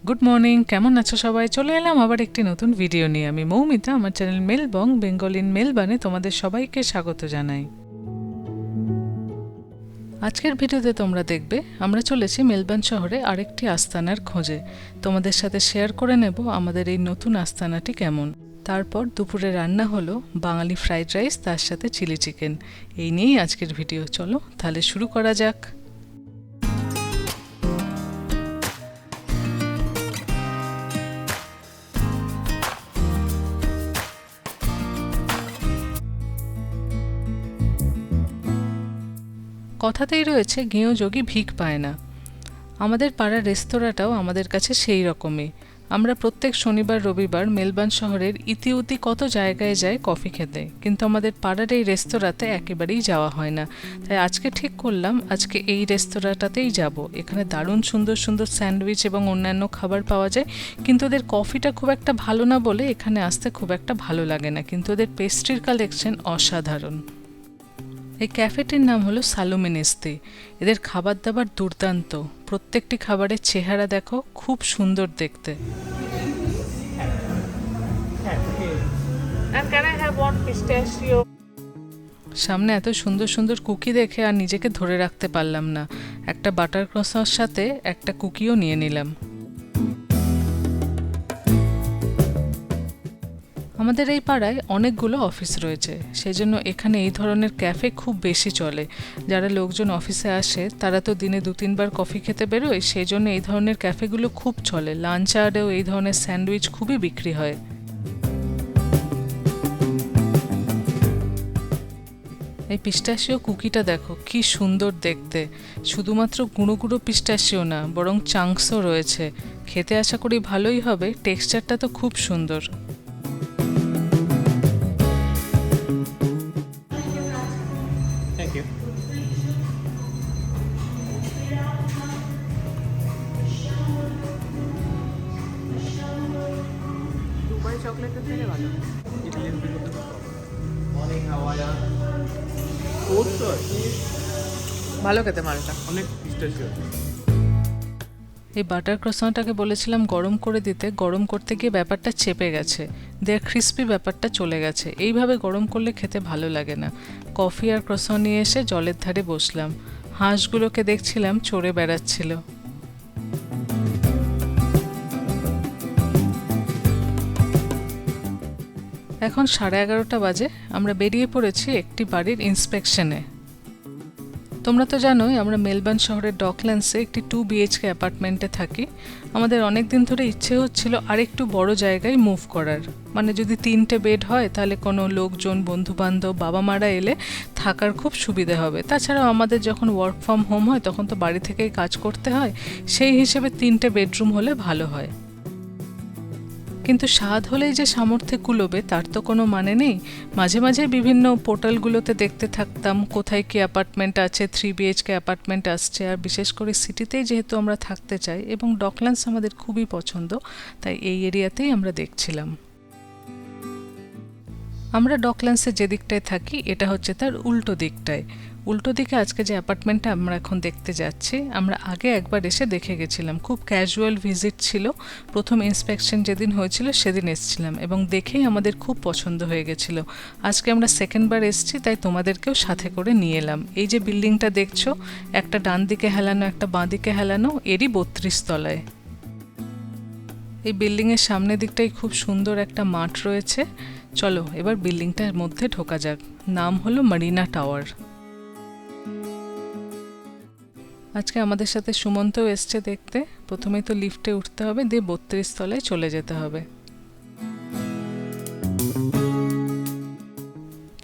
Good morning, কেমন আছো সবাই? চলে এলাম আবার একটি নতুন ভিডিও নিয়ে। আমি মৌমিতা, আমার চ্যানেল মেলবং বেঙ্গল ইন মেলবানে তোমাদের সবাইকে স্বাগত জানাই। আজকের ভিডিওতে তোমরা দেখবে আমরা চলেছি মেলবার্ন শহরে আরেকটি আস্তানার খোঁজে। তোমাদের সাথে শেয়ার করে নেব আমাদের এই নতুন আস্তানাটি কেমন। তারপর দুপুরে রান্না হলো বাঙালি ফ্রাইড রাইস, তার সাথে চিলি চিকেন। এই নিয়েই আজকের ভিডিও। চলো তাহলে শুরু করা যাক। কথাতেই রয়েছে গেঁয়ো যোগী ভিক পায় না। আমাদের পাড়ার রেস্তোরাঁটাও আমাদের কাছে সেই রকমই। আমরা প্রত্যেক শনিবার রবিবার মেলবার্ন শহরের ইতিউতি কত জায়গায় যাই কফি খেতে, কিন্তু আমাদের পাড়ার এই রেস্তোরাঁতে একেবারেই যাওয়া হয় না। তাই আজকে ঠিক করলাম আজকে এই রেস্তোরাঁটাতেই যাব। এখানে দারুণ সুন্দর সুন্দর স্যান্ডউইচ এবং অন্যান্য খাবার পাওয়া যায়, কিন্তু ওদের কফিটা খুব একটা ভালো না বলে এখানে আসতে খুব একটা ভালো লাগে না। কিন্তু ওদের পেস্ট্রির কালেকশন অসাধারণ। এই ক্যাফেটির নাম হলো সালোমেনেস্তে। এদের খাবার দাবার দুর্দান্ত। প্রত্যেকটি খাবারের চেহারা দেখো, খুব সুন্দর দেখতে। সামনে এত সুন্দর সুন্দর কুকি দেখে আর নিজেকে ধরে রাখতে পারলাম না। একটা বাটার ক্রসার সাথে একটা কুকিও নিয়ে নিলাম। আমাদের এই পাড়ায় অনেকগুলো অফিস রয়েছে, সেজন্য এখানে এই ধরনের ক্যাফে খুব বেশি চলে। যারা লোকজন অফিসে আসে তারা তো দিনে 2-3 বার কফি খেতে বেরোয়, সেই জন্য এই ধরনের ক্যাফেগুলো খুব চলে। লাঞ্চ আওয়ারেও এই ধরনের স্যান্ডউইচ খুবই বিক্রি হয়। এই পিস্টাশিও কুকিটা দেখো, কি সুন্দর দেখতে। শুধুমাত্র গুঁড়ো গুঁড়ো পিস্টাশিও না, বরং চাংসও রয়েছে। খেতে আশা করি ভালোই হবে। টেক্সচারটা তো খুব সুন্দর। Thank you. দুবাই চকলেটের থেকে ভালো। Italian people. Morning, how are you? Oats তো আছে, ভালো খেতে মালটা। অনেক পিস্টাচিও আছে। এই বাটার ক্রসানটাকে বলেছিলাম গরম করে দিতে, গরম করতে গিয়ে ব্যাপারটা চেপে গেছে। দেয়ার ক্রিস্পি ব্যাপারটা চলে গেছে। এইভাবে গরম করলে খেতে ভালো লাগে না। কফি আর ক্রসান নিয়ে এসে জলের ধারে বসলাম। হাঁসগুলোকে দেখছিলাম চড়ে বেড়াচ্ছিল। এখন 11:30 বাজে। আমরা বেরিয়ে পড়েছি একটি বাড়ির ইন্সপেকশনে। তোমরা তো জানোই আমরা মেলবার্ন শহরের ডকল্যান্ডসে একটি 2 BHK অ্যাপার্টমেন্টে থাকি। আমাদের অনেক দিন ধরে ইচ্ছে হচ্ছিল আরেকটু বড় জায়গায় মুভ করার। মানে যদি 3টে বেড হয় তাহলে কোনো লোকজন, বন্ধুবান্ধব, বাবা মারা এলে থাকার খুব সুবিধে হবে। তাছাড়াও আমাদের যখন ওয়ার্ক ফ্রম হোম হয় তখন তো বাড়ি থেকেই কাজ করতে হয়, সেই হিসেবে 3টে বেডরুম হলে ভালো হয়। কিন্তু স্বাদ হলেই যে সামর্থ্যে কুলোবে তার তো কোনো মানে নেই। মাঝে মাঝে বিভিন্ন পোর্টালগুলোতে দেখতে থাকতাম কোথায় কি অ্যাপার্টমেন্ট আছে, 3 BHK অ্যাপার্টমেন্ট আসছে। আর বিশেষ করে সিটিতেই যেহেতু আমরা থাকতে চাই এবং ডকল্যান্ডস আমাদের খুবই পছন্দ, তাই এই এরিয়াতেই আমরা দেখছিলাম। আমরা ডকল্যান্ডসে যে দিকটায় থাকি এটা হচ্ছে তার উল্টো দিকটায়। উল্টো দিকে আজকে যে অ্যাপার্টমেন্টটা আমরা এখন দেখতে যাচ্ছি, আমরা আগে একবার এসে দেখে গেছিলাম। খুব ক্যাজুয়াল ভিজিট ছিল। প্রথম ইন্সপেকশন যেদিন হয়েছিল সেদিন এসেছিলাম এবং দেখেই আমাদের খুব পছন্দ হয়ে গেছিল। আজকে আমরা সেকেন্ডবার এসেছি, তাই তোমাদেরকেও সাথে করে নিয়ে এলাম। এই যে বিল্ডিংটা দেখছো, একটা ডান দিকে হেলানো একটা বাঁ দিকে হেলানো, এরই 32 তলায়। এই বিল্ডিংয়ের সামনের দিকটাই খুব সুন্দর একটা মাঠ রয়েছে। চলো এবার বিল্ডিংটার মধ্যে ঢোকা যাক। নাম হলো মারিনা টাওয়ার। আজকে আমাদের সাথে সুমন্তও এসছে দেখতে। প্রথমেই তো লিফটে উঠতে হবে, দিয়ে 32 তলায় চলে যেতে হবে।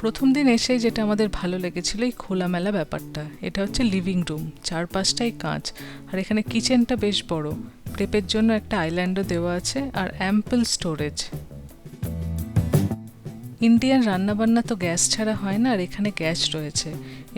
প্রথম দিন এসেই যেটা আমাদের ভালো লেগেছিল এই খোলামেলা ব্যাপারটা। এটা হচ্ছে লিভিং রুম, চারপাশটাই কাঁচ। আর এখানে কিচেনটা বেশ বড়। প্রেপের জন্য একটা আইল্যান্ডও দেওয়া আছে আর অ্যাম্পল স্টোরেজ। ইন্ডিয়ান রান্নাবান্না তো গ্যাস ছাড়া হয় না, আর এখানে গ্যাস রয়েছে।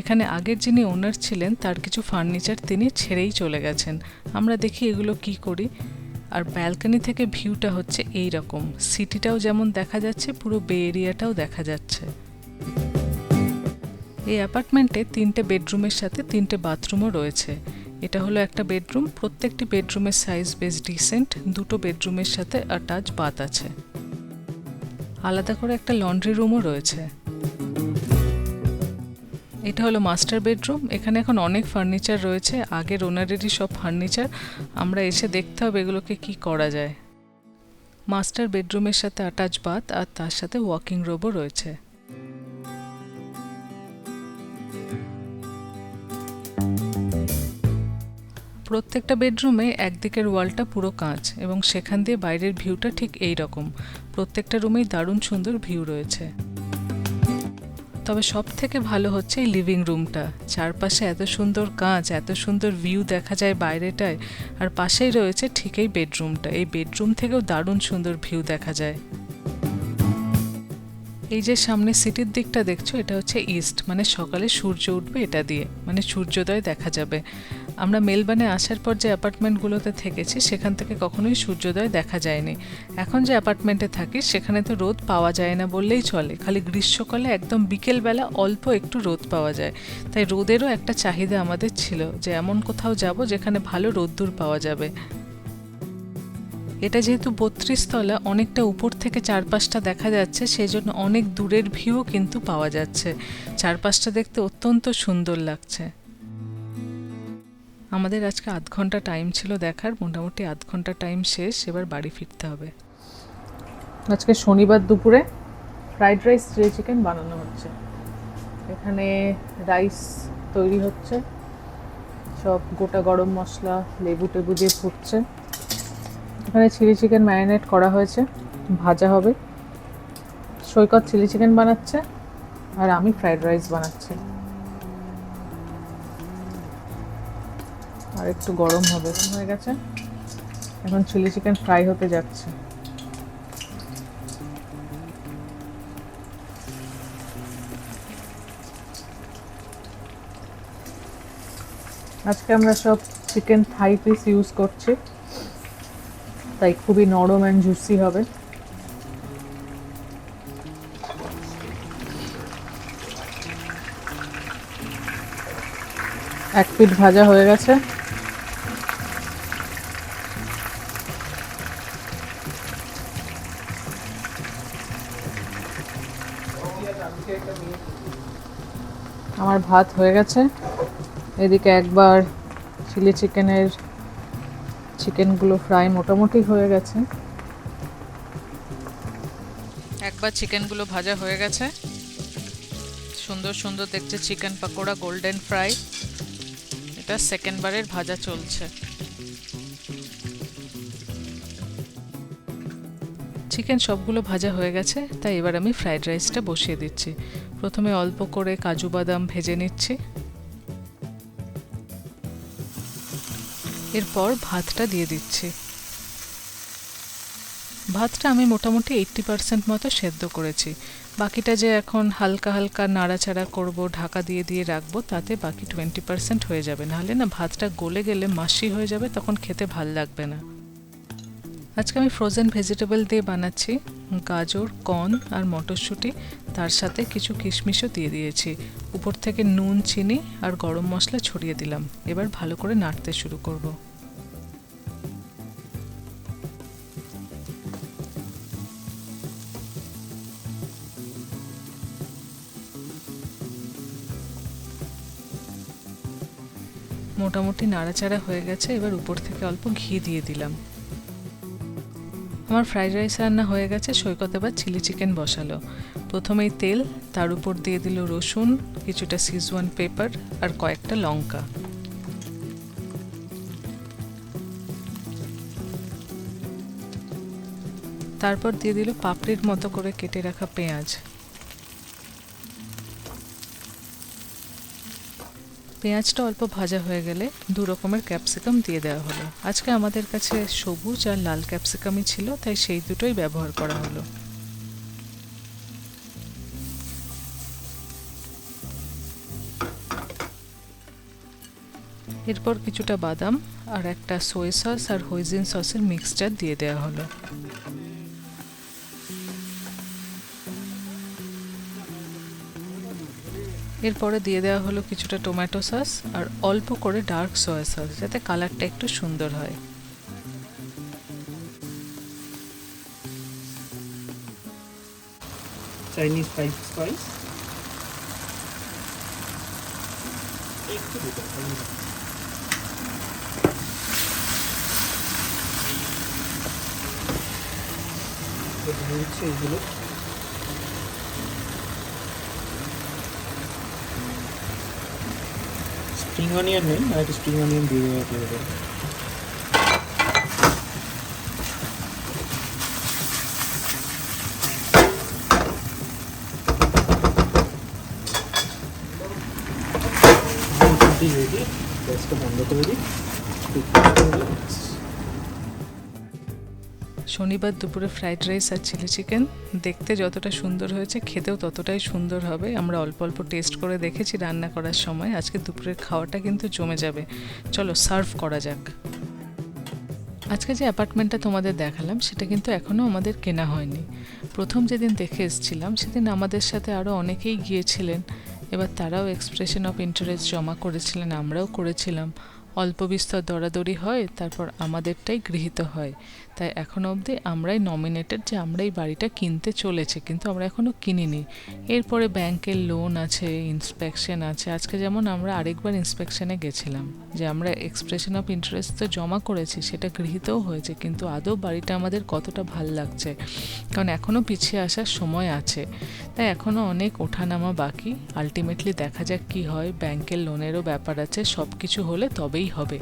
এখানে আগের যিনি ওনার ছিলেন তার কিছু ফার্নিচার তিনি ছেড়েই চলে গেছেন। আমরা দেখি এগুলো কি করি। আর ব্যালকনি থেকে ভিউটা হচ্ছে এই রকম। সিটিটাও যেমন দেখা যাচ্ছে, পুরো বে এরিয়াটাও দেখা যাচ্ছে। এই অ্যাপার্টমেন্টে 3টে বেডরুমের সাথে 3টে বাথরুমও রয়েছে। এটা হলো একটা বেডরুম। প্রত্যেকটি বেডরুমের সাইজ বেশ ডিসেন্ট। দুটো বেডরুমের সাথে অ্যাটাচ বাথ আছে। আলাদা করে একটা লন্ড্রি রুমও রয়েছে। এটা হলো মাস্টার বেডরুম। এখানে এখন অনেক ফার্নিচার রয়েছে, আগের ওনারেরই সব ফার্নিচার। আমরা এসে দেখতে হবে এগুলোকে কি করা যায়। মাস্টার বেডরুমের সাথে অ্যাটাচ বাথ আর তার সাথে ওয়াকিং রুমও রয়েছে। প্রত্যেকটা বেডরুমে একদিকের ওয়ালটা পুরো কাঁচ এবং সেখান দিয়ে বাইরের ভিউটা ঠিক এই রকম। প্রত্যেকটা রুমেই দারুণ সুন্দর ভিউ রয়েছে। তবে সব থেকে ভালো হচ্ছে এই লিভিং রুমটা। চারপাশে এত সুন্দর কাঁচ, এত সুন্দর ভিউ দেখা যায় বাইরেটায়, আর পাশেই রয়েছে ঠিক এই বেডরুমটা। এই বেডরুম থেকেও দারুণ সুন্দর ভিউ দেখা যায়। এই যে সামনে সিটির দিকটা দেখছো, এটা হচ্ছে ইস্ট, মানে সকালে সূর্য উঠবে এটা দিয়ে, মানে সূর্যোদয় দেখা যাবে। আমরা মেলবার্নে আসার পর যে অ্যাপার্টমেন্টগুলোতে থেকেছি সেখান থেকে কখনোই সূর্যোদয় দেখা যায়নি। এখন যে অ্যাপার্টমেন্টে থাকি সেখানে তো রোদ পাওয়া যায় না বললেই চলে। খালি গ্রীষ্মকালে একদম বিকেলবেলা অল্প একটু রোদ পাওয়া যায়। তাই রোদেরও একটা চাহিদা আমাদের ছিল যে এমন কোথাও যাব যেখানে ভালো রোদ্দুর পাওয়া যাবে। এটা যেহেতু 32 তলা, অনেকটা উপর থেকে চারপাশটা দেখা যাচ্ছে, সেই জন্য অনেক দূরের ভিউও কিন্তু পাওয়া যাচ্ছে। চারপাশটা দেখতে অত্যন্ত সুন্দর লাগছে। আমাদের আজকে আধ ঘন্টা টাইম ছিল দেখার, মোটামুটি আধ ঘন্টা টাইম শেষ। এবার বাড়ি ফিরতে হবে। আজকে শনিবার দুপুরে ফ্রাইড রাইস চিলি চিকেন বানানো হচ্ছে। এখানে রাইস তৈরি হচ্ছে, সব গোটা গরম মশলা লেবু টেবু দিয়ে ফুটছে। এখানে চিলি চিকেন ম্যারিনেট করা হয়েছে, ভাজা হবে। সৈকত চিলি চিকেন বানাচ্ছে আর আমি ফ্রাইড রাইস বানাচ্ছি। আর একটু গরম হবে, হয়ে গেছে। এখন চিলি চিকেন ফ্রাই হতে যাচ্ছে। আজকে আমরা সব চিকেন থাই পিস ইউজ করছি, তাই খুবই নরম অ্যান্ড জুসি হবে। এক পিঠ ভাজা হয়ে গেছে। আমার ভাত হয়ে গেছে। এদিকে একবার চিলি চিকেনগুলো ফ্রাই মোটামুটি হয়ে গেছে। একবার চিকেনগুলো ভাজা হয়ে গেছে, সুন্দর সুন্দর দেখছে চিকেন পকোড়া, গোল্ডেন ফ্রাই। এটা সেকেন্ড বারের ভাজা চলছে। চিকেন সবগুলো ভাজা হয়ে গেছে, তাই এবার আমি ফ্রাইড রাইসটা বসিয়ে দিচ্ছি। প্রথমে অল্প করে কাজু বাদাম ভেজে নিচ্ছি, এরপর ভাতটা দিয়ে দিচ্ছি। ভাতটা আমি মোটামুটি 80% মতো সেদ্ধ করেছি। বাকিটা যে এখন হালকা হালকা নাড়াচাড়া করব, ঢাকা দিয়ে দিয়ে রাখবো, তাতে বাকি 20% হয়ে যাবে। নাহলে না ভাতটা গলে গেলে মাসি হয়ে যাবে, তখন খেতে ভাল লাগবে না। আজকে আমি ফ্রোজেন ভেজিটেবল দিয়ে বানাচ্ছি, গাজর, কর্ন আর মটরশুঁটি। তার সাথে কিছু কিশমিশও দিয়ে দিয়েছি। উপর থেকে নুন, চিনি আর গরম মশলা ছড়িয়ে দিলাম। এবার ভালো করে নাড়তে শুরু করব। মোটামুটি নাড়াচাড়া হয়ে গেছে, এবার উপর থেকে অল্প ঘি দিয়ে দিলাম। আমার ফ্রাইড রাইস রান্না হয়ে গেছে। সৈকত এবার চিলি চিকেন বসালো। প্রথমেই তেল, তার উপর দিয়ে দিল রসুন, কিছুটা সিজওয়ান পেপার আর কয়েকটা লঙ্কা। তারপর দিয়ে দিল পাপড়ির মতো করে কেটে রাখা পেঁয়াজ। পেঁয়াজটা অল্প ভাজা হয়ে গেলে 2 রকমের ক্যাপসিকাম দিয়ে দেওয়া হলো। আজকে আমাদের কাছে সবুজ আর লাল ক্যাপসিকামই ছিল, তাই সেই দুটোই ব্যবহার করা হলো। এরপর কিছুটা বাদাম আর একটা সোয়া সস আর হোইজিন সসের মিক্সচার দিয়ে দেওয়া হলো। এরপরে দিয়ে দেওয়া হলো কিছুটা টমেটো সস আর অল্প করে ডার্ক সয়া সস, যাতে কালারটা একটু সুন্দর হয়। চাইনিজ স্পাইস একটু দিতে এগুলো স্প্রিং অনিয়ন নেই, আর একটা স্প্রিং অনিয়ন দিয়ে দেবো। রেডি, গ্যাসটা বন্ধ করে দিই। শনিবার দুপুরে ফ্রাইড রাইস আর চিলি চিকেন দেখতে যতটা সুন্দর হয়েছে, খেতেও ততটাই সুন্দর হবে। আমরা অল্প অল্প টেস্ট করে দেখেছি রান্না করার সময়। আজকে দুপুরের খাওয়াটা কিন্তু জমে যাবে। চলো সার্ভ করা যাক। আজকে যে অ্যাপার্টমেন্টটা তোমাদের দেখালাম সেটা কিন্তু এখনও আমাদের কেনা হয়নি। প্রথম যেদিন দেখে এসেছিলাম সেদিন আমাদের সাথে আরও অনেকেই গিয়েছিলেন। এবার তারাও এক্সপ্রেশন অফ ইন্টারেস্ট জমা করেছিলেন, আমরাও করেছিলাম। অল্প বিস্তর দরাদরি হয়, তারপর আমাদেরটাই গৃহীত হয়। তাই এখনও অবধি আমরাই নমিনেটেড যে আমরাই বাড়িটা কিনতে চলেছে, কিন্তু আমরা এখনও কিনিনি। এরপরে ব্যাংকের লোন আছে, ইন্সপেকশন আছে। আজকে যেমন আমরা আরেকবার ইন্সপেকশনে গেছিলাম, যে আমরা এক্সপ্রেশন অফ ইন্টারেস্ট তো জমা করেছি, সেটা গৃহীতও হয়েছে, কিন্তু আদৌ বাড়িটা আমাদের কতটা ভাল লাগছে, কারণ এখনও পিছিয়ে আসার সময় আছে। তাই এখনও অনেক ওঠানামা বাকি। আলটিমেটলি দেখা যাক কী হয়। ব্যাংকের লোনেরও ব্যাপার আছে, সব কিছু হলে তবেই হবে।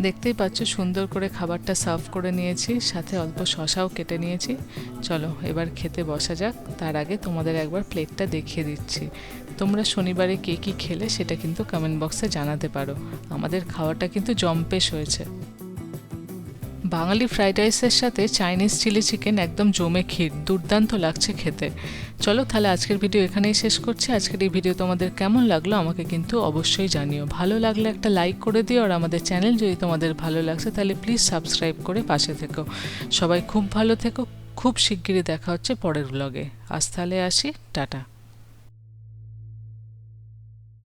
দেখতেই পাচ্ছ সুন্দর করে খাবারটা সার্ভ করে নিয়েছি, সাথে অল্প শসাও কেটে নিয়েছি। চলো এবার খেতে বসা যাক। তার আগে তোমাদের একবার প্লেটটা দেখিয়ে দিচ্ছি। তোমরা শনিবারে কে কী খেলে সেটা কিন্তু কমেন্ট বক্সে জানাতে পারো। আমাদের খাওয়াটা কিন্তু জম্পেশ হয়েছে। বাঙালি ফ্রাইড রাইসের সাথে চাইনিজ চিলি চিকেন একদম জমে ক্ষীর, দুর্দান্ত লাগছে খেতে। চলো তাহলে আজকের ভিডিও এখানেই শেষ করছি। আজকের এই ভিডিও তোমাদের কেমন লাগলো আমাকে কিন্তু অবশ্যই জানিও। ভালো লাগলে একটা লাইক করে দিও, আর আমাদের চ্যানেল যদি তোমাদের ভালো লাগছে তাহলে প্লিজ সাবস্ক্রাইব করে পাশে থেকো। সবাই খুব ভালো থেকো। খুব শিগগিরই দেখা হচ্ছে পরের ব্লগে। আজ তাহলে আসি, টাটা।